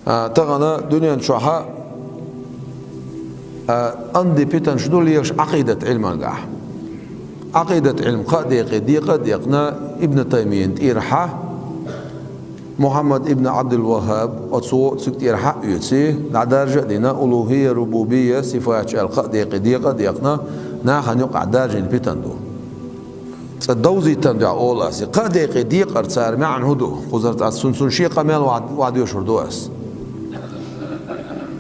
تغنى دنيا شوحة أندي بيتن شدو ليش عقيدة علم القاح عقيدة علم قد يقنا ابن تيمية إرحا محمد ابن عبد الوهاب أتصو سكت إرحا يتسي درجة دينا ألوهية ربوبية صفات قد يقنا ناخن يقع درجة بيتن دو الدوزي تندع أولا سي قد يقديق أرتسار معن هدو خزرت السنسون شيقة ميل وعد يشهر دوس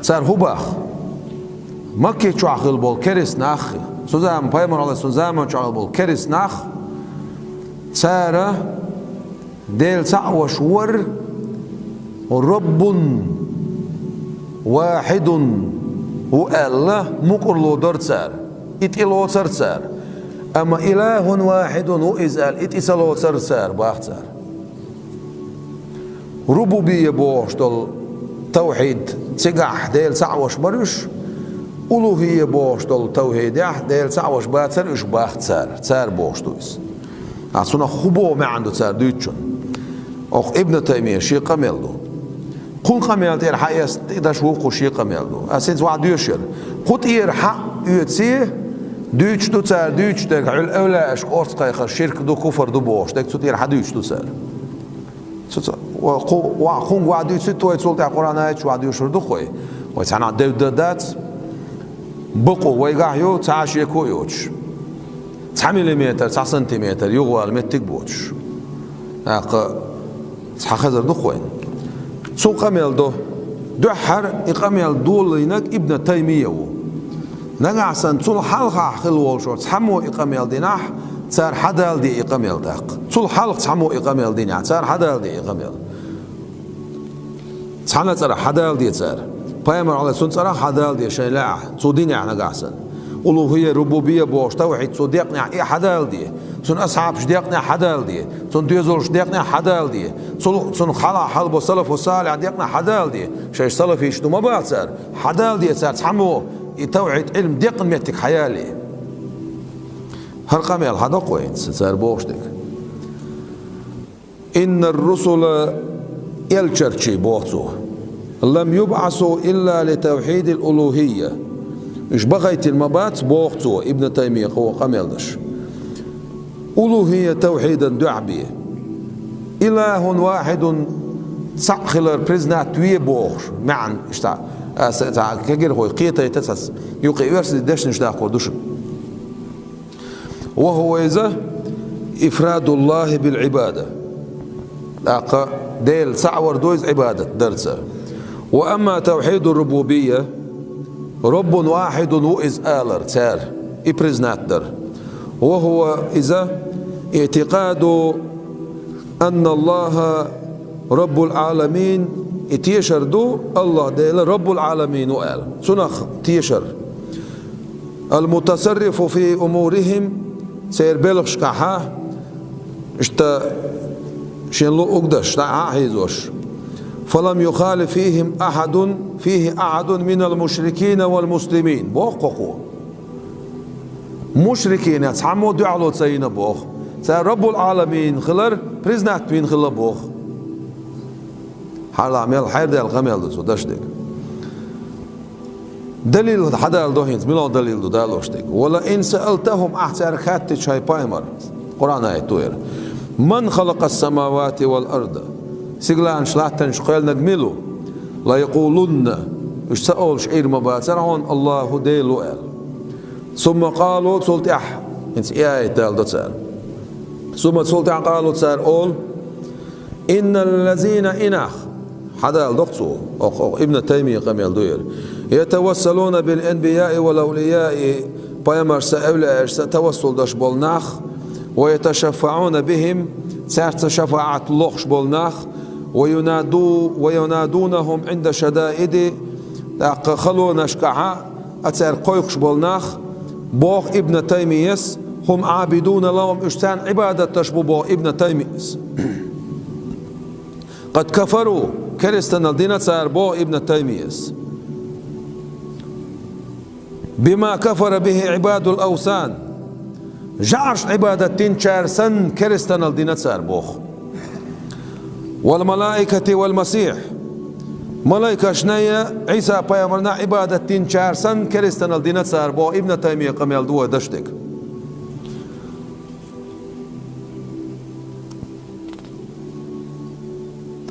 سار هباخ مكي شعخل بول كريس ناخ سوزام بايمر على سوزام شعخل بول كريس ناخ سار ديل سعوش ور رب واحد هو الله مقرلو در سار اتلو سار أما إله واحد هو إزال اتسلو سار باخت سار ربوبية بوشتل توحيد تسقح ديل سعوش برش ألوهية بوشتل توحيد ديل سعوش باتسر إش باخت سار بوشتويس أصلا خبو ما عنده سار دوتشون أخ ابن تيمية شي قميلدو قل قميل تير حياس إداش وقو شي قميلدو أسيد وعد يشير قد إير حق يتسيه دوتش دو سار دوتش دك عل أولا أش قرص قيخر شرك دو كفر دو بوش دك تير حدوتش دو سار وقون وعد يتسيه توي تسولت القرآن آيات وعد يشير دو خوي ويتعنى دات بقو ويقاحيو تعاشي يكو يوتش 9 مليمتر 9 سنتيمتر يغوال متك بوتش خزر دو خوين سو قميل دو حر إقاميل دول لينك ابن تيمية نقع سن سول حلقة خلوال شو تحمو إقاميل ديناح صار حدال دي إقاميل داق سول حلق تحمو إقاميل ديناح صار حدال دي إقاميل تحنا صار حدال دي صار بايمر على سن صار حدال دي شيء لا سو ديناح نقع سن ألوهية ربوبية بوش توحيد سو ديقنا إيه حدال دي سن أصحاب شديقنا حدال دي سن ديزول شديقنا حدال دي سن خلا حلب وسلف وصالح ديقنا حدال دي شيء سلف يشتو ما بعد صار حدال دي صار تحمو توحيد علم ديقن ميتك حيالي هالقميل هذا قوين صار بوش ديك إن الرسل يلشرشي بوحسو لم يبعثوا إلا لتوحيد الألوهية إيش بغيت المبات بوقتو ابن تيمية هو قميل دش ألوهية توحيدا دعبية إله واحد سأخلر بريزنات ويبوخ معا اشتع كجير هو قيته يتسس يقي يرسل دش نشدا قدوش وهو إذا إفراد الله بالعبادة أقا ديل سعور دوز عبادة درسه وأما توحيد الربوبية رب واحد هو إز آلر تار إبرزنات در وهو إذا اعتقاد أن الله رب العالمين تيشر دو الله ديل رب العالمين وآل سنخ تيشر المتصرف في أمورهم سير بلغش كحا اشتا شين لو أقدش تا هيزوش فلم يخالف فيه أحد من المشركين والمسلمين بوخ مشركين يتحموا دعالو تسينا بوخ سير رب العالمين خلر بريزنات مين خلر بوخ حال عمل حير دي الغميل دو داش ديك دليل حدا الدوهينز ميلون دليل دو دالوش ديك ولا إن سألتهم أحسر خاتي شاي بايمر قرآن آية توير من خلق السماوات والأرض سيقلان شلاتن شقيل نجملو لا يقولون مش سأول شعير مباترعون الله ديلو قال ثم قالوا سلت انت ايه تال دوتسار ثم سلت قالوا تسار قول إن الذين إناخ حدا الدكتور ابن تيمية قميل دوير يتوسلون بالأنبياء والأولياء بايمر سأولا توسل داش بولناخ ويتشفعون بهم سارت شفاعة لوخش بولناخ وينادونهم عند شدائد خلو نشكعها أتسار قيقش بولناخ بوخ ابن تيميس هم عابدون لهم اشتان عبادة تشبو ابن تيميس قد كفروا كريستان الدين تسار بو ابن تيميس بما كفر به عباد الأوثان جعش عبادة تنشار سن كريستان الدين تسار بوخ والملائكة والمسيح ملايكة شنية عيسى بيامرنا عبادة تين شارسن كريستان الدين صار بو ابن تيمية قميل دوا دشتك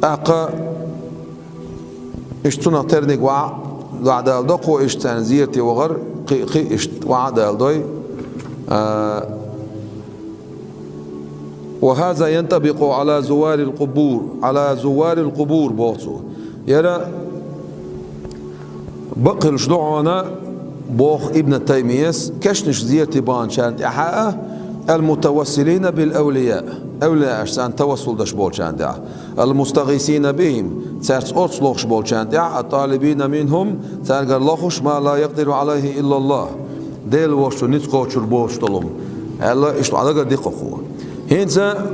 أقا اشتنا ترنق وعدال دقو اشتان زيرتي وغر قي اشت وعدال دوي وهذا ينطبق على زوار القبور بوصو يرى بقل شدعونا بوخ ابن تيمية كشنش زيرتي بان شانت احاء المتوسلين بالأولياء أولياء أشسان توسل دش بول شاندع المستغيثين بهم ترس أصلوخش بول شاندع الطالبين منهم ترجع لخش ما لا يقدر عليه إلا الله ديل وشتو نتقو شربوش طلهم الله إشتو على قد دققوا هنسا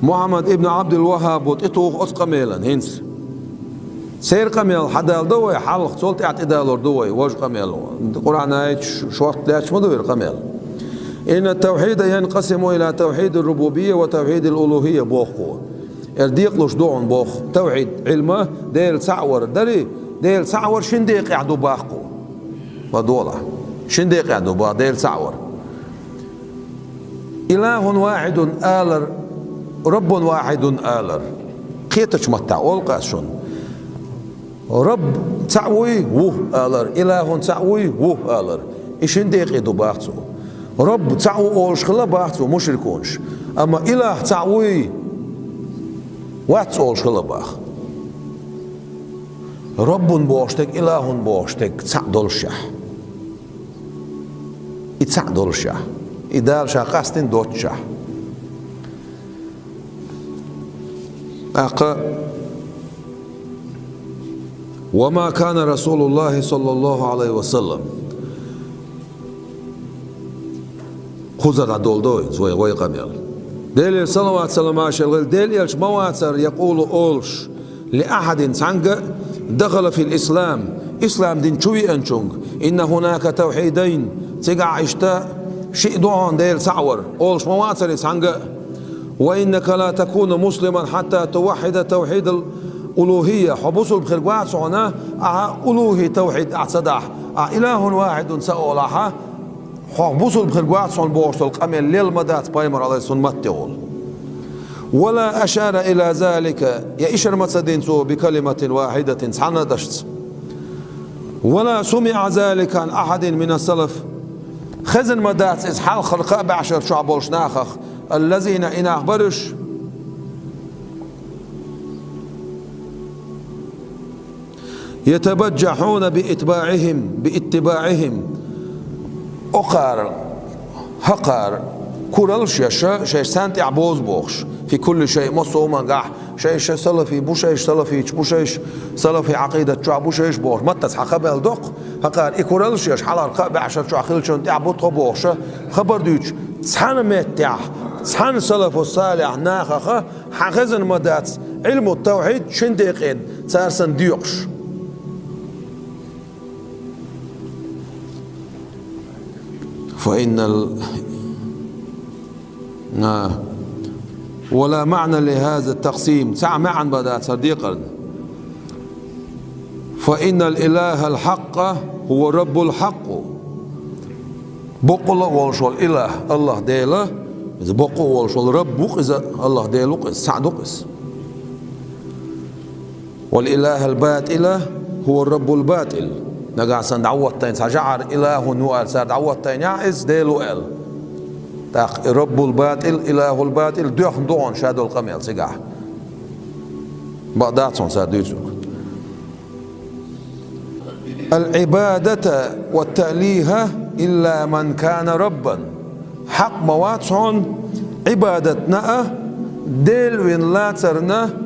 محمد ابن عبد الوهاب وتطوخ أسقميلا هنس سير قميل حدال دوي حلق سولت اعتدال دوي وجه قميل القرآن آية شوط لاش مدوير قميل إن التوحيد ينقسم إلى توحيد الربوبية وتوحيد الألوهية بوخو ارديقلوش دون بوخ توحيد علمه ديل سعور دري ديل سعور شنديق يعدو باخو ودولا شنديق يعدو باخ ديل سعور إله واحد آلر رب واحد آلر قيتش متع والقاسون رب تعوي وه آلر إله تعوي وه آلر إشنديق يدو باخو رب تعو أولش خلا باختو مشركونش أما إله تعوي واتس أولش خلا باخ رب بوشتك إله بوشتك تعدلشه يتعدلشه إدالشه قاستن دوتشه وما كان رسول الله صلى الله عليه وسلم خزر عدول زوي قميل ديل صلوات سلام عشر ديل يلش مواتر يقول أولش لأحد سانجا دخل في الإسلام إسلام دين شوي أنشونج إن هناك توحيدين تقع عشتا شيء دعون ديل سعور أولش مواتر سانجا وإنك لا تكون مسلما حتى توحد توحيد الألوهية حبوس البخلقات سعنا ألوهي توحيد أعصدح إله واحد سأولها حبوس البخلقات سعن بوشتل قميل للمدات بايمر عليه سنمتول ولا أشار إلى ذلك يا إشر متصدين سو بكلمة واحدة سعنا دشت ولا سمع ذلك عن أحد من السلف خزن مدات إسحال خلقاء بعشر شعبولش ناخخ الذين إن أخبرش يتبجحون باتباعهم أقار هقار كورلش يشا شيء سانت عبوز بوخش في كل شيء مصوما قاح شيء سلفي بوشيش سلفي بوشيش سلفي عقيدة شو بوشيش بوخش متس حقبل دق هقار إكورلش يش حلال قاب عشر شو عقيل شون تعبط بوخش خبر ديش سحن متع سحن سلف الصالح ناخخ حخزن مدات علم التوحيد شندقين سارسن ديوقش فإن ولا معنى لهذا التقسيم سع معا بدأت صديقا فإن الإله الحق هو رب الحق بقول والشول إله الله ديله إذا بقول والشول رب إذا الله ديله سعدقس والإله الباطل هو الرب الباطل نجا سن دعوتين سجعر إله نوال سر دعوتين يعز ديلو ال تاق رب الباطل إله الباطل دوخ دون شادو القميل سجع بعداتهم سر ديزو العبادة والتأليهة إلا من كان ربا حق مواتهم عبادتنا ديل وين لا ترنا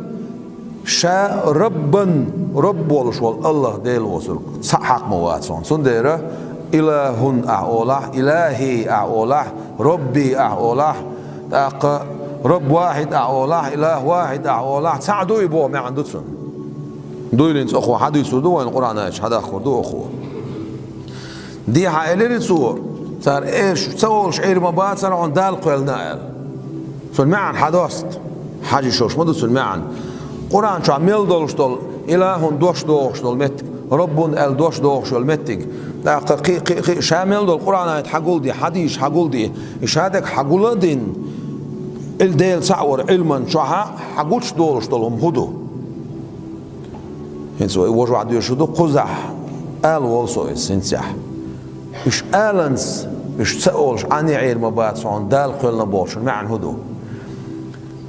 شا ربا رب والشوال الله ديل وصل حق مواتهم سنديرة إله أعوله إلهي أعوله ربي أعوله رب واحد أعوله إله واحد أعوله سعدوا يبوه ما عندتهم دويلين أخو حد يسودوا القرآن إيش حدا أخو أخو دي حائلين سوء صار إيش سووا شعير مبات صار عن دال قيل نائل سن معن حداست حاجة شوش مدو سن معن قرآن شو عميل دولش دول إله دوش دوش دول متك رب ال دوش دوش دول متك شامل دول القرآن آيات حقول دي حديث حقول دي إشهادك حقول دين الديل سعور علما شوها حقولش دولش دولهم هدو هنسو وجو عدو يشدو قزح آل والسو سنسح إش آلنس إش سأولش عني عير مبات سعون دال قلنا بولش معن هدو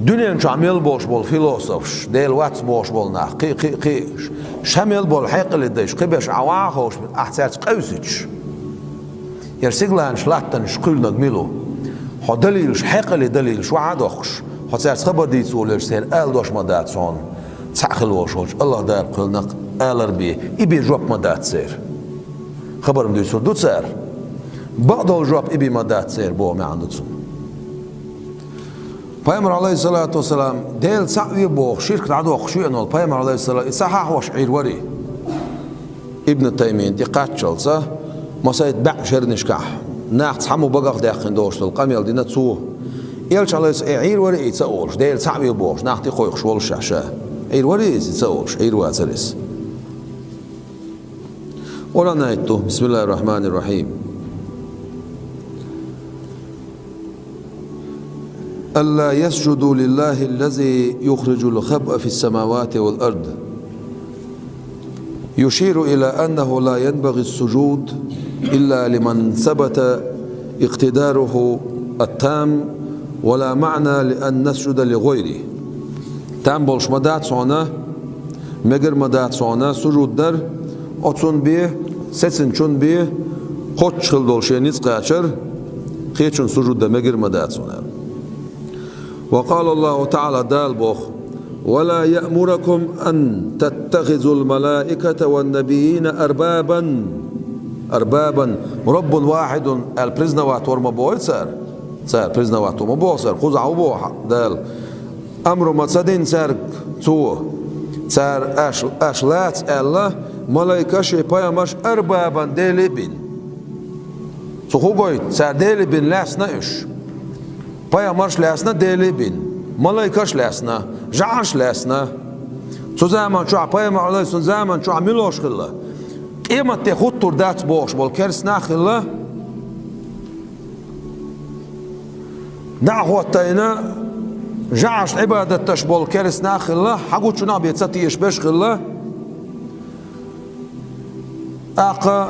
دنيا شامل بولش بول فيلوسوفش ديل واتس بولش بول ناخ قي شامل بول حيق اللي ديش قبش عواخوش أحساس قوسيش يرسيقلانش لاتنش قلنا دميلو خو دليلش حيق اللي دليلش وعادوخش خو سيرس خبر دي تسولش سير آل دوش مدات سعون تسعخل وشوش الله دار قلنا آلر بيه إبي جوب مدات سير خبرم دي سور دو سير بعض الجواب إبي مدات سير بو ما عنده تسون Peygamber aleyhissalatu vesselam del sa'vi bo şirk adu khshuyan ol Peygamber aleyhissalatu sahah wa sh'ir wari ibn Taymiyyah diqqat çalsa masayit ba' shernishkah naxt hamu bagaq dakhn doshtul qamyal dina tsu el chalis ir wari itsaol del sa'vi bo naxti qoy khshwol shasha ir wari itsaol ir wa tsalis ola naytu bismillahir rahmanir rahim ألا يسجدوا لله الذي يخرج الخبء في السماوات والأرض يشير إلى أنه لا ينبغي السجود إلا لمن ثبت اقتداره التام ولا معنى لأن نسجد لغيره تام بولش مدات سونا مگر مدات سونا سجود در أتون بيه سسن چون بيه قوش خلدولشي نسقاشر خيچون سجود در مگر مدات سونا وقال الله تعالى دال بوخ ولا يأمركم أن تتخذوا الملائكة والنبيين أربابا رب واحد البرزنا واتور مبول سار برزنا واتور مبول سار خزعوا بوح دال أمر متصدين سار تو سار أشلات الله ملائكة شيء مش أربابا ديلبين سخو قويت سار ديلبين لاسنا إش Peygamber lesna delibin, malaikaş lesna, jaş lesna. Şu zaman şu Peygamber aleyhisselam zaman şu amiloş khilla. Qimat te khuttur dat boş bol kersna khilla. Da'watayna jaş ibadet taş bol kersna khilla, hagut şuna biyetsati yeshbesh khilla. Aqa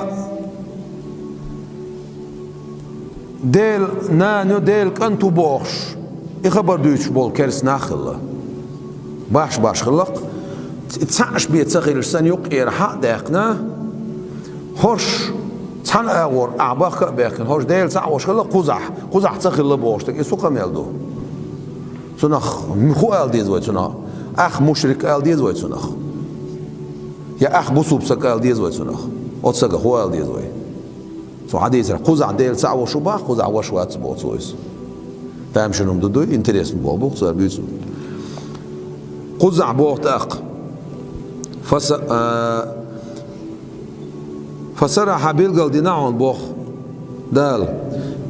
ديل نانو ديل كنتو بوش يخبر دوش بول كرس ناخله باش خلق تسعش بيت سخيل سن يقير حق داقنا هوش تسعن اغور اعباق باكن هوش ديل سع وش خلق قزح تسخيل بوش تك يسوق ميلدو سنخ مخو ال ديز وي سنخ اخ مشرك ال ديز وي سنخ يا اخ بوسوب سك ال ديز وي سنخ اوتسك هو ال ديز وي سو حديث قزع ديل ساعة وشبه قزع وشوات سبوت سويس فهم شنو مددو انتريس بوق صار بيسو قزع بوقت اق فسرح بيلقل ديناعون بوخ دال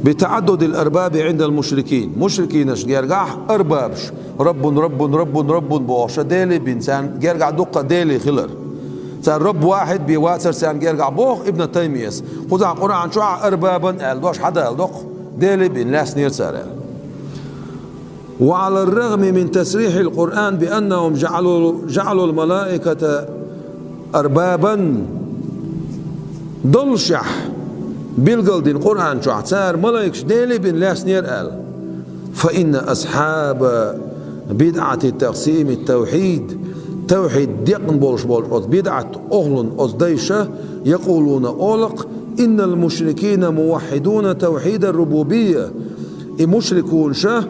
بتعدد الارباب عند المشركين مشركين يرجع اربابش رب بوش ديلي بنسان يرجع دقه ديلي خلر سان رب واحد بيواتر سان يرجع بوخ ابن تيمية خذ القرآن شو أربابا الدوش حدا الدق ديلي بين ناس نير سار وعلى الرغم من تسريح القرآن بأنهم جعلوا الملائكة أربابا ضلشح بالقلد القرآن شو سار ملائكة ديلي بين ناس نير فإن أصحاب بدعة تقسيم التوحيد توحيد ديقن بولش بدعة أهل أصديشة يقولون أولق إن المشركين موحدون توحيد الربوبية المشركون شه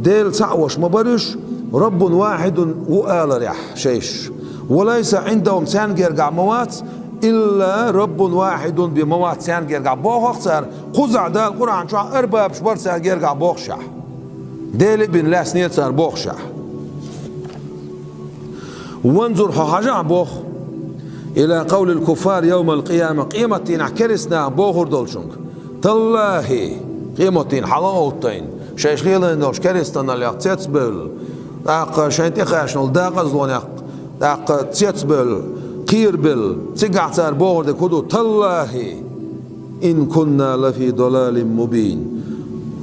ديل سعوش مبرش رب واحد وآل ريح شيش وليس عندهم سانجرقع موات إلا رب واحد بموات سانجرقع بوخ صار قزع دا القرآن شو أرباب شبر سانجرقع بوخشح ديل بن لا سنير صار بوخشح وانظر حاجة بوخ إلى قول الكفار يوم القيامة قيمتين عكرسنا بوخر دولشنك تالله قيمتين حلاوتين شايش ليلين دولش كرستنا اللي اقتتبل اق شاينتي خاشنول داقز لونيق داق تيتبل قيربل تقعتر بورد كدو تالله إن كنا لفي ضلال مبين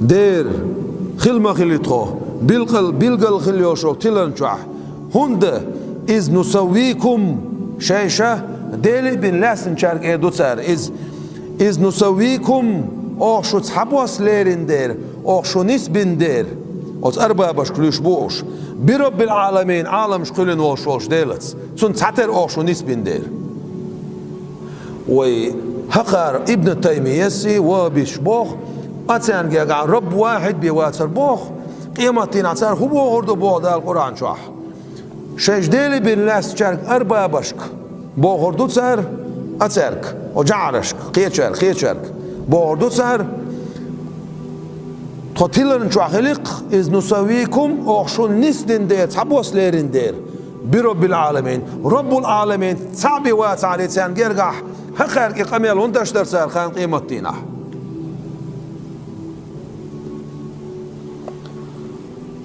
دير خلما خليتخو بلقل خليوشو تلنشح هند إذ نسويكم شيشة ديلي بن لاسن شارك إيدو تسار إذ نسويكم أوشو تحبوس ليرين دير أوشو نسبين دير أوز أربابش كلوش بوش برب العالمين عالم شكلين وشوش ديلتس تون تعتر أوشو نسبين دير وهقر ابن تيمية وبيش بوخ أتسان جاء رب واحد بيواتر بوخ قيمتين أتسان هو بوغردو بوغ دا القرآن شوح شيش ديلي بن لاس شارك أربابشك بوغردو تسار أتسارك وجعرشك خيتشارك بوغردو تسار تطيلن شو خلق إذ نسويكم أخشون نسدن دير تحبوس ليرين دير برب العالمين رب العالمين تعبي واتعالي تسان جرقح هخير إقاميل هندش درسار خان قيمتينه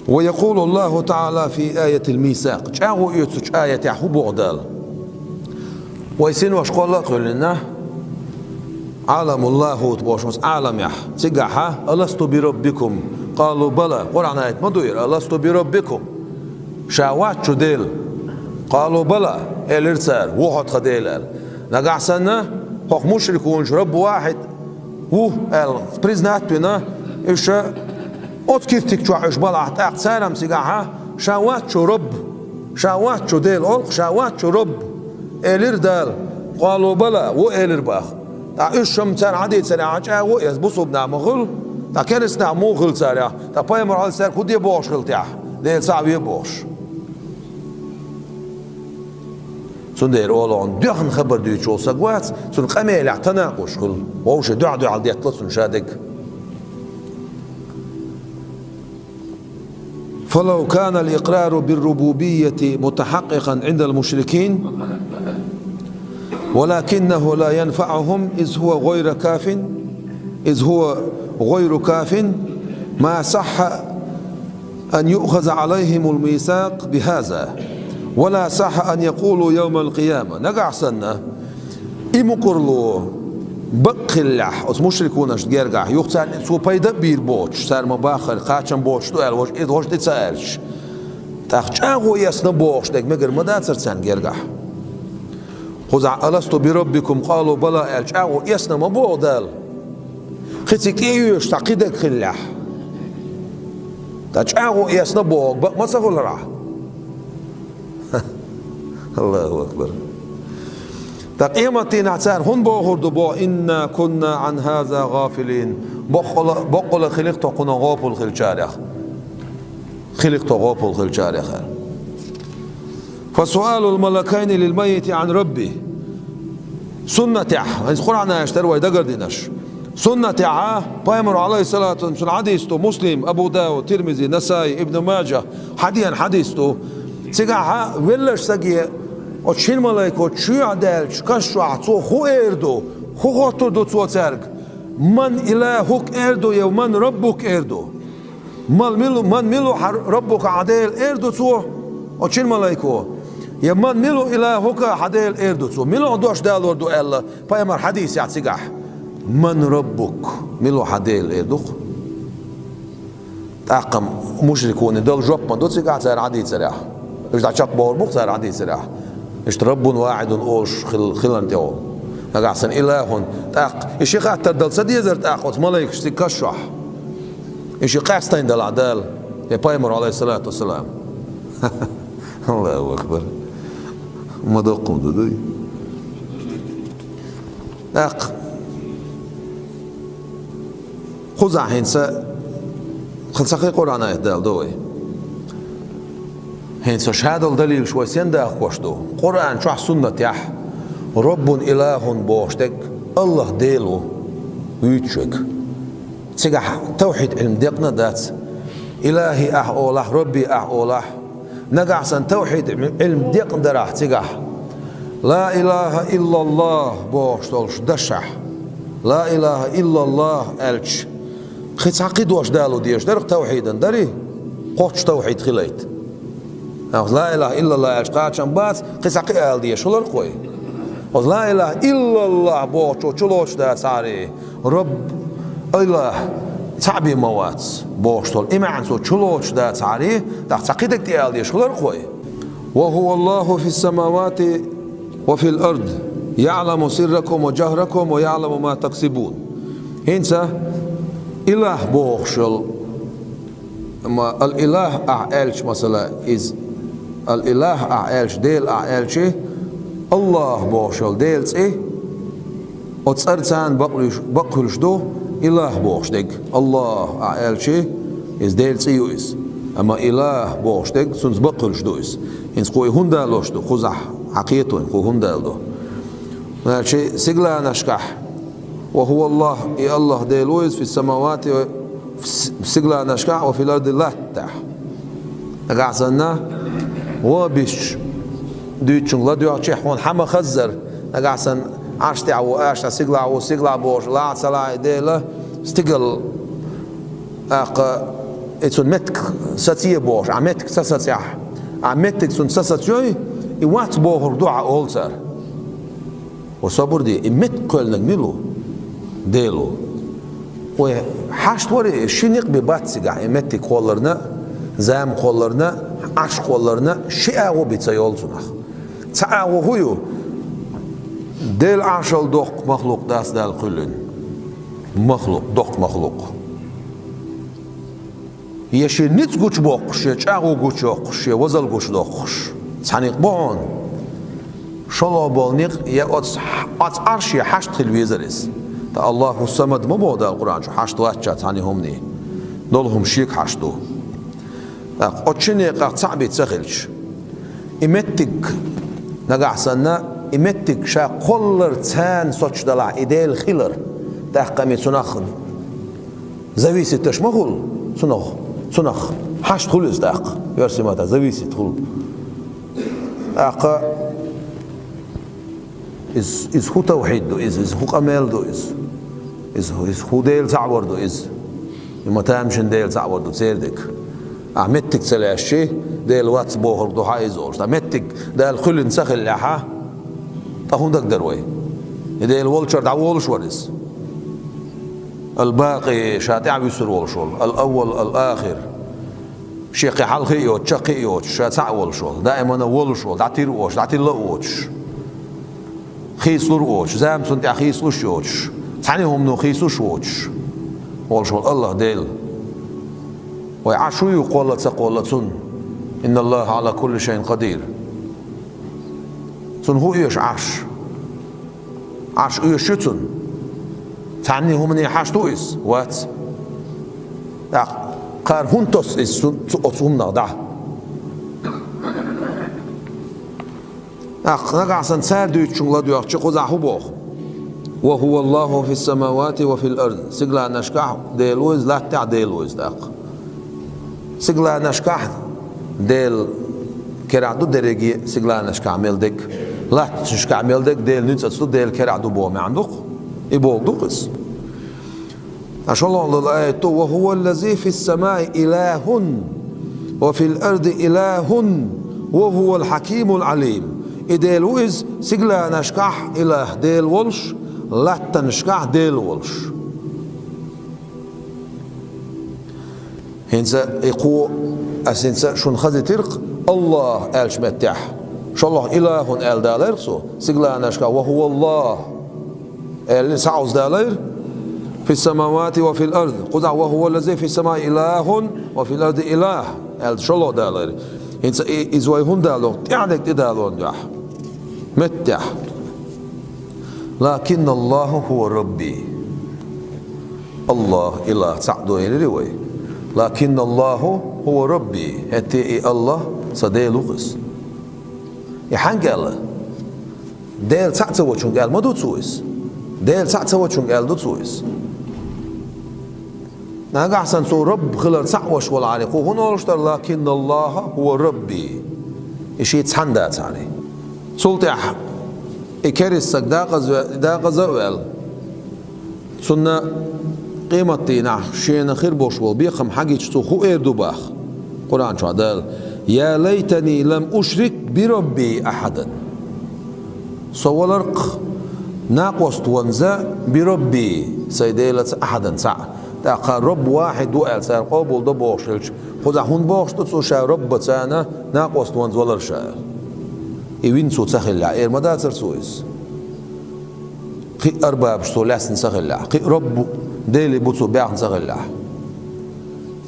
ويقول الله تعالى في آية الميثاق شاغو يتسج آية يحو بغدال ويسين واشقال قول لنا عالم الله تبوشمس عالم يح تقعها ألست بربكم قالوا بلى قرآن آية ما دوير ألست بربكم شاوات شو ديل قالوا بلى الارسال وحد خديل نقع سنة حق مشركون رب واحد هو البريزنات بنا إيش أذكر تكتوع إشبال أعتقد سالم سيقعها شاوات شو رب شاوات شو ديل ألق شاوات شو رب الإردال قالوا بلى وإلر باخ تا إيشم تان عديد سنة عجاه ويزبصوا بنا مغل تا كنسنا مغل ساريا تا باي مرحل سار كودي بوش غلتيا ديل صعبي بوش سن دير أولون دخن خبر ديوش وسقوات سن قميل اعتناقوش غل ووش دع على ديت سن شادق فلو كان الإقرار بالربوبية متحققا عند المشركين ولكنه لا ينفعهم إذ هو غير كاف ما صح أن يؤخذ عليهم الميثاق بهذا ولا صح أن يقولوا يوم القيامة نقع سنة إمقرلو بقلح أس مشركون أشجرجع يختار سو بيدا بير بوش سار مباخر قاتشن بوش تو الوش إذ وش تسألش تأخذ يسنا بوش دك مجر مدات سرسان جرجع خذ ألست بربكم قالوا بلى ألشاو يسنا ما بو دال خسك إيش تعقيدك خلح تأخذ يسنا بوك ما سقول راح الله أكبر تقيمتين عسار هن بوغردو بو إنا كنا عن هذا غافلين بقول خلقت قنا غافل خلشاريخ خلقت غافل خلشاريخ فسؤال الملكين للميت عن ربه سنة القرآن يشتروا يدقر دينش سنة بيامر عليه الصلاة والسلام حديثه مسلم أبو داود ترمذي نسائي ابن ماجه حديثه سيقع ولش سقي وشين ملاك وشيء عدل كشوا عطوا خو إردو خو خاطر دو توترك من إلهك إردو يو من ربك إردو من ملو ربك عدل إردو تو وشين ملاكو يا من ملو إلهك عدل إردو تو ملو دوش دالور دو إلا بيامر حديث يعتقح من ربك ملو عدل إردو تاقم مشركون دول جوب من دوت سيقع سير عديد سريع إيش دا شاق بور بوك سير عديد سريع إيش رب واحد أوش خلن تيو نقع سن إلهون تاق إيش يقاتل دل سدي زر تاقوت ملاك استكشح إيش قاستين دل عدال يا بايمر عليه الصلاة والسلام الله أكبر ما دقوا دودي تاق خزع هنسا خلصقي قرآن يهدال دوي هنسا شهادة الدليل شوي سيندا أخوشتو قرآن شوح سنة يح رب إله بوشتك الله ديلو ويتشك تسيقح توحيد علم ديقنا دات إلهي أحوله ربي أحوله نقع سن توحيد علم ديقنا دراح تسيقح لا إله إلا الله بوشتولش دشح لا إله إلا الله ألش خيت عقيد واش دالو ديش درق توحيدا داري قوتش توحيد خليت لا إله إلا الله أشقاچن باس قسقي ألدي شلر خوي لا إله إلا الله بوچو چلوچ دا ساري رب إله تعبي موات بوشتول إمان سو چلوچ دا ساري دا سقيدك دي ألدي شلر خوي وهو الله في السماوات وفي الأرض يعلم سركم وجهركم ويعلم ما تكسبون هنسا إله بوخشل ما الإله أعلش مثلا إز الإله أعلش ديل أعلش الله بوخشل ديلس إيه وتصرتان بقلش دو إله بوخشدك الله أعلش إز ديلس إيه إز أما إله بوخشدك سنس بقلش دو إز إنس قوي هندالوش دو خزح حقيقتو قوي هندال دو ماشي سيغلا نشكح وهو الله إي الله ديلويز في السماوات سيغلا نشكح وفي الأرض لا تح نقعسنا وبيش ديتشن لا ديوتشح وان حما خزر نقعسن عشتي عو عشتا سيغلا بوش لا سلا ديلا ستيغل أق إتسون متك ساتيه بوش عمتك ساتيح عمتك سون ساتيوي إوات بوهر دعاء أولتر وصبر دي إمت كل نجمله ديلو وحشت وري شنيق بباتسجع إمت كولرنا زام كولرنا عش كولرنا شيء أو بيتسيولتنا تعاو هو ديل عشل دوق مخلوق داس دال كلن مخلوق دوق مخلوق يشي نت جوش بوقش يشاو جوش بوقش وزل جوش دوقش سانيق بون شلا بالنيق يا أت عرشي حشت خلويزرس تا الله الصمد ما بعد القرآن شو حشت واتشات عني همني دولهم شيك حشتو أتشني قا صعب تسخلش إمتك نجحسنا إمتك شا قلر تان صوتش دلع إيديل خيلر تحكمي سنخ زويسي تشمغل سنخ حشت خلص داق يرسي ماتا زويسي تخل is هو توحيد دو is هو كمال دو is هو ديل تعبر دو يما تامشن ديل تعبر دو تسيردك عمتك سلاشي ديل واتس بوهر دو هاي زورش عمتك ديل خل نسخل لحا تهون دك دروي ديل والشر دعوالش ورس الباقي شاتع بيسر والشول الأول الآخر شيقي حلقي يوت شقي يوت شاتع والشول دائما والشول دعتير وش دعتير لوش خيسلور وش زام سنتي خيسلوش يوش ثانيهم نو خيسوش وش والشول الله ديل ويعشو يقول تقولتون إن الله على كل شيء قدير سن هو إيش عش إيش يتون ثاني هم من يحشتويس وات قار هونتوس إس أصومنا ده نقعسن سادو يتشغل دو يخشقو زعو بوخ وهو الله في السماوات وفي الأرض سيقلا نشكح ديلويز لا تع ديلويز داق سيقلا نشكح ديل كرعدو درجي سيقلا نشكح ميلدك لا تشكح ميلدك ديل نتسلو ديل كرعدو بو ما عندك يبول دوقس عشان الله الآية وهو الذي في السماء إله وفي الأرض إله وهو الحكيم العليم إديل ويز سيقلا نشكح إله ديل ولش لا تنشكح ديل ولش هنسا يقو أسنسا شون خذ ترق الله ألش متح شو الله إله أل دالرسو سيقلا نشكح وهو الله اللي سعوز دالير في السماوات وفي الأرض قدع وهو الذي في السماء إله وفي الأرض إله شلو دالير إنسا إزواي هون دالو تعدك تدالون جاح متح لكن الله هو ربي الله إله تعدو إلي لكن الله هو ربي هتي الله صديلو قس يحنقل ديل تعتو وشون قال ما دو تسويس ديل تعتو وشون قال دو تسويس ناقا حسن سو رب خلال سعوش والعريق وهنا ولشتر لكن الله هو ربي إشي تحندات عليه سلطح إكاريسك داقا زوال سنة قيمتي نح شين خير بوشول بيخم حاجة تسو خو إيردو باخ قرآن شو عدال يا ليتني لم أشرك بربي أحدا صولرق ناقوست ونزا بربي سيديلت أحدا سع تاق رب واحد وقال سار قبول ده بوشلش خذ هون بوش تسوشا رب تانا ناقوست ونز ولرشا يوين سو تخلع إير مداتر سويس قي أرباب شتو لاسن سخلع قي رب ديلي بوتو بيعن سخلع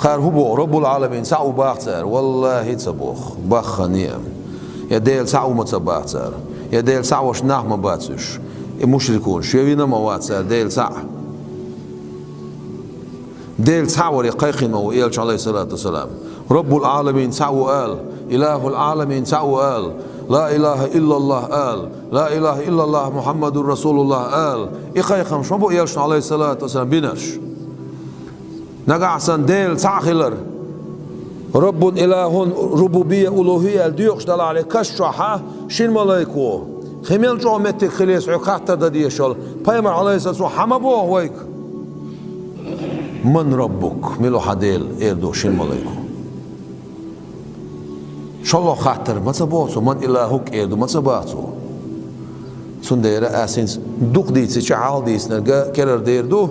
قار هو رب العالمين سعو باختر والله تبوخ باخ نيم يا ديل سعو متباختر يا ديل سعو شناح ما باتش مشركون شوينا ما واتسر ديل سع ديل سعو رقيق ما إيلش عليه الصلاة والسلام رب العالمين سعو قال إله العالمين سعو قال لا إله إلا الله قال لا إله إلا الله محمد رسول الله قال إخيخم شو بو إيلش عليه الصلاة والسلام بينش نقع سن ديل سعخلر رب إله ربوبية ألوهية الديوخش دل عليه كشحة شين ملايكو خميل جو متك خليس عقاتة دديشل بيمر عليه الصلاة والسلام حما بوه ويك من ربك ملو حديل إيردو شين ملايكو شالله خاطر ما تبوتو من إلهك إيردو ما تبوتو سندير أسينس دوق ديتسي شعال ديس نرجع كرر ديردو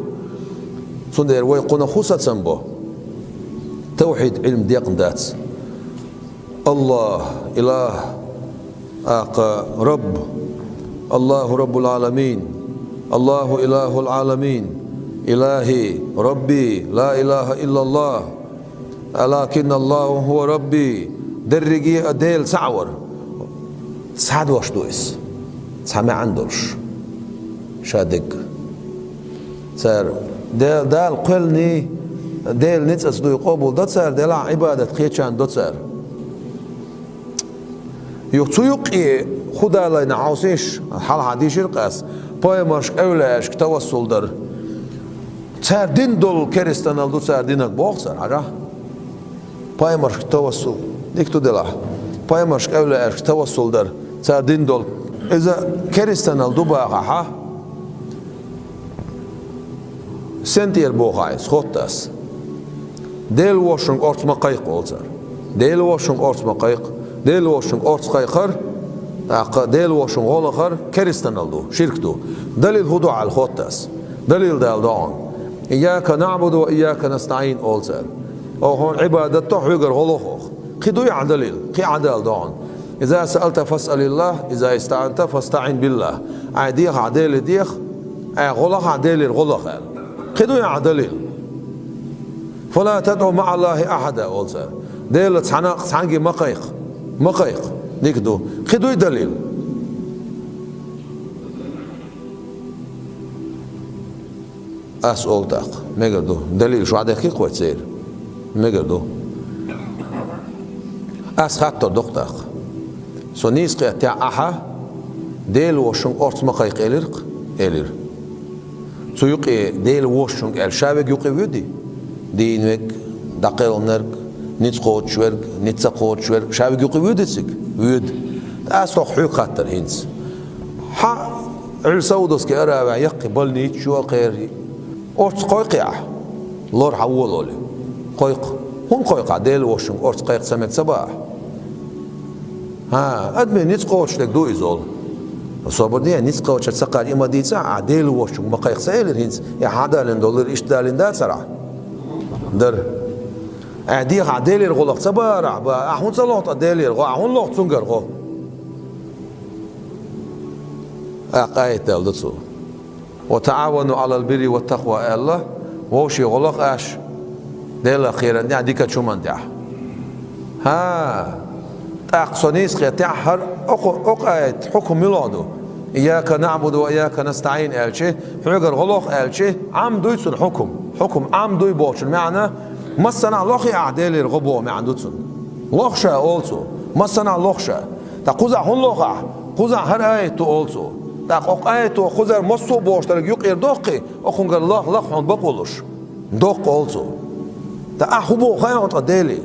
سندير ويقونا خصة سنبو توحيد علم ديقن دات الله إله رب الله رب العالمين الله إله العالمين إلهي ربي لا إله إلا الله لكن الله هو ربي درجي أديل سعور سعد واش دويس سامع عندوش شادق سار دال قلني ديل نتس دو يقبل دوت سار دل عبادة خيتشان دوت سار يقي خدا لنا عاوسيش حال حديش القاس بايمرش أولاش توسل در سار دين دول كريستان دو سار دينك بوخ سار حاجة بايمرش توسل ديك تو دلا بايمرش أولاش توسل در سار دين دول إذا كريستان دو باقها سنتير بوخايس خوتاس ديل واشنج أرت مقايق أولتر ديل واشنج أرت مقايق ديل واشنج أرت قايقر ديل واشنج غولخر كريستان دو شرك دو دليل هدو على الخوتاس دليل دال دون إياك نعبد وإياك نستعين أولتر أو هون عبادة تحويقر غلوخوخ خدو يع دليل قي عدال دون إذا سألت فاسأل الله إذا استعنت فاستعين بالله عديخ عديل ديخ غلخ عديل الغلخ خدو يع دليل فلا تدعو مع الله أحدا أولتر ديل تحنجي مقايق نكدو خدو دليل أسأل تاق مقدو دليل شو عدي خيق وتسير مقدو خاطر دقتاق سو نيس قيا أحا ديل وشون أرت مقايق إلير سو يقي ديل وشون الشابك يقي ودي دينك دقيل نرك نتقود شورك نتسقود شورك شابك يقي ودتسك ود أسوق حيق خاطر هنس عرسودس كأرابع يقي بلني شو قير أرت قايقع لور حولولي قايق هون قايق ديل وشون أرت قايق سمك صباح أدمي نتقوش لك دو إزول صبر دي نتقوش تسقال إما دي ساعة ديل وشون مقايق سائل هنس يا حدالين دولار إيش دالين دا سرع در أعديق عديل الغلق تبارع أحون صلوت عديل الغو أحون لوق تنقر غو آية دالدسو وتعاونوا على البر والتقوى الله ووشي غلق أش ديل خيرا دي عديك تشومان دي أقصنيس خيتعهر أقعد حكم ميلادو إياك نعبد وإياك نستعين ألشي حجر غلق ألشي عم دويتسن حكم عم دوي بوشن معنى ما صنع لخي أعدال الغبو ما عندوتسن لخشة أولسو ما صنع لخشة تقوزع هون لخع قوزع هر آيتو أولسو تقوق آيتو خوزر مصو بوش ترك يقير دوقي أخونغ الله لخون بقولش دوق أولسو تأحبو خيانة ديلي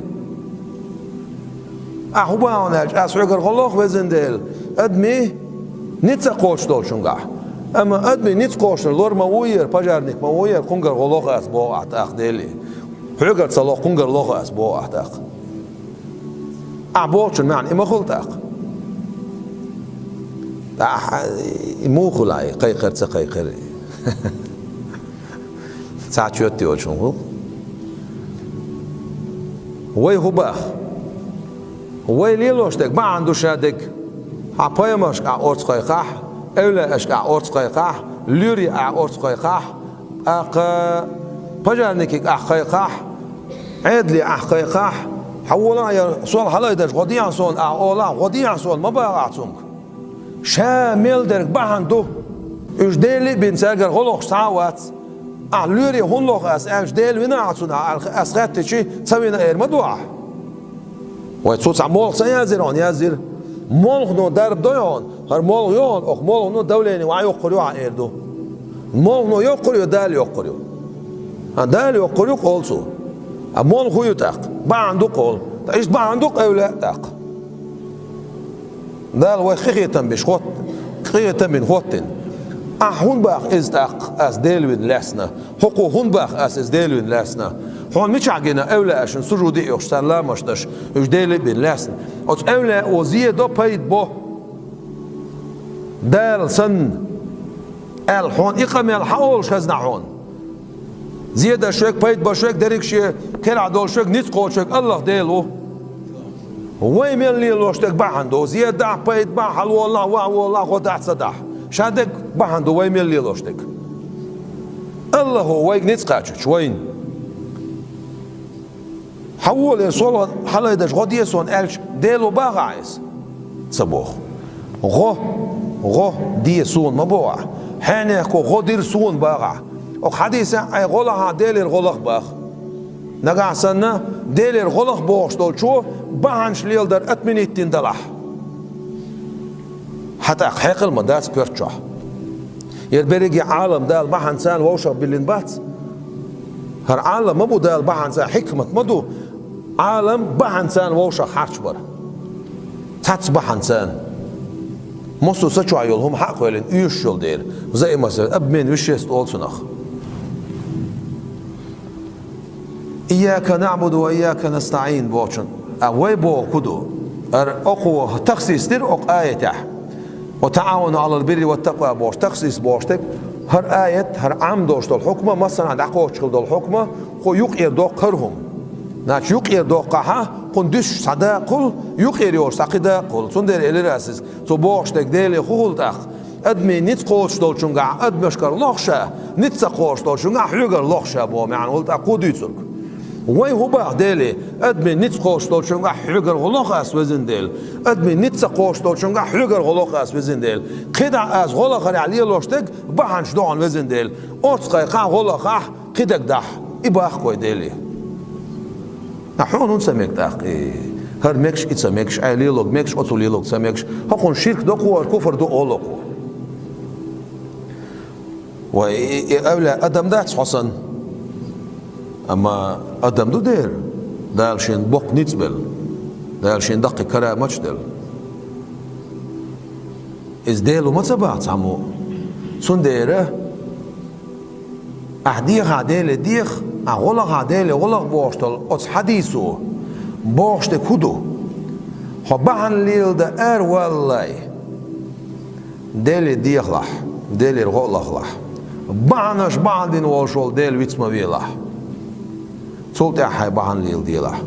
أحبا عناج أسعقر غلق بزندل أدمي نتسقوش دولشنغا أما أدمي نتسقوش لور موير بجارنك موير قنقر غلق أسبوع أحتاق ديلي حقر صلاح قنقر غلق أسبوع أحتاق أعبوشن معنى إما خلتاق مو خلاي قيقر تقيقر ساعة يوتي وشنغل وي هباخ وي ليلوشتك ما عنده شادك عبايمش أورت قيقاح أولا أشكع أورت قيقاح لوري أورت قيقاح بجانكك قيقاح عدلي قيقاح حولا يا صون حلايدش غديان صون أولا غديان صون ما بقى عصونك شامل درك بحندو اجدالي بنساجر غلق ساعات لوري هنلق اس اجدال ونا عصون اسخات شي تسوينا اير مدوع ويتصوت عمول سيازرون يازر مول نو درب دويون هر مول يون اخ مول نو دوليني وعي يقريو ايردو مول نو يقريو دال يقريو دال يقريو قولسو مول خو يتاق باندو قول ايش باندو اولا تاق دال وخيتن بشخوت خيتن من خوتن هون باخ از تاق از دلوين لسنا حقو هون باخ از دلوين لسنا هون مش عجينا اولا عشان سجودي يخشتر لا مشتش اش دل بين لسنا اوت اولا وزيه دو بايد بو دال سن ال هون اقام الحول شزنا هون زيادة شوك بايد بشوك دريك شي كلا دول شوك نيت قول شوك الله ديلو وي من اللي لوشتك بحندو زيادة بايد بحل والله والله خدع صدح شادك بحندو وي من اللي لوشتك الله هو ويك نيت قاتش وين حول يصول حلا يدش غدي يسون الش ديلو باغايس صبوخ غو دي سون مبوع حانيكو غدير سون باغا وحديثة أي غلها ديل الغلق باخ نقع سنة ديل الغلق بوش دول شو بانش ليل در أتمنيتين دلح حتى حقيق المداس كرتشح يربريجي عالم دال بحن سان ووشق باللنبات هر عالم مبو دال بحن سان حكمة مدو عالم بحن سان ووشق حرشبر تاتس بحن سان مصر سچو عيولهم حق ولين يشول دير زي مثلا أب من وشيست أولسنخ إياك نعبد وإياك نستعين بوشن أوي بو كدو أقوى تخصيص دير أق آية وتعاونوا على البر والتقوى بوش تخصيص بوشتك هر آية هر عام دوش دول حكمة مثلا عند أقوى شغل دول حكمة خو يقير دو قرهم ناش يقير دو قها قندش صدا قل يقير يور ساقدا قل سندر إلى رأسس تو بوشتك ديلي خول تخ أدمي نت قوش دول شنقع أدمشكر لخشة نت سقوش دول شنقع حجر لخشة بو معنى قلت أقود يترك وي هو بقى ديلي أدمي نت قوش دول شنقع حجر غلق أس وزن ديل أدمي نت سقوش دول شنقع حجر غلق أس وزن ديل قدع أس غلق عليه لوشتك بحنش دوعن وزن ديل أرتقى قا غلق قدك دح إباخ كوي ديلي نحن نسميك داقي هر مكش إتسميكش عيلي لوج مكش أطولي لوج سميكش هقون شرك دقوا الكفر دو أولقوا وأولا أدم داتس حسن أما أدم دو دير دالشين بوك نيتبل دالشين دقي كرا مجدل إز ديلو ما تبعت عمو سون ديره أحديخ عديل ديخ أغلق عديل غلق بوشتل أتس حديثو بوشت كدو خبعن ليل دا أر والله ديل ديخ لح ديل غلق لح بعنش بعدين وشول ديل ويتس مبيلح سولت أحي بعن ليل دي لح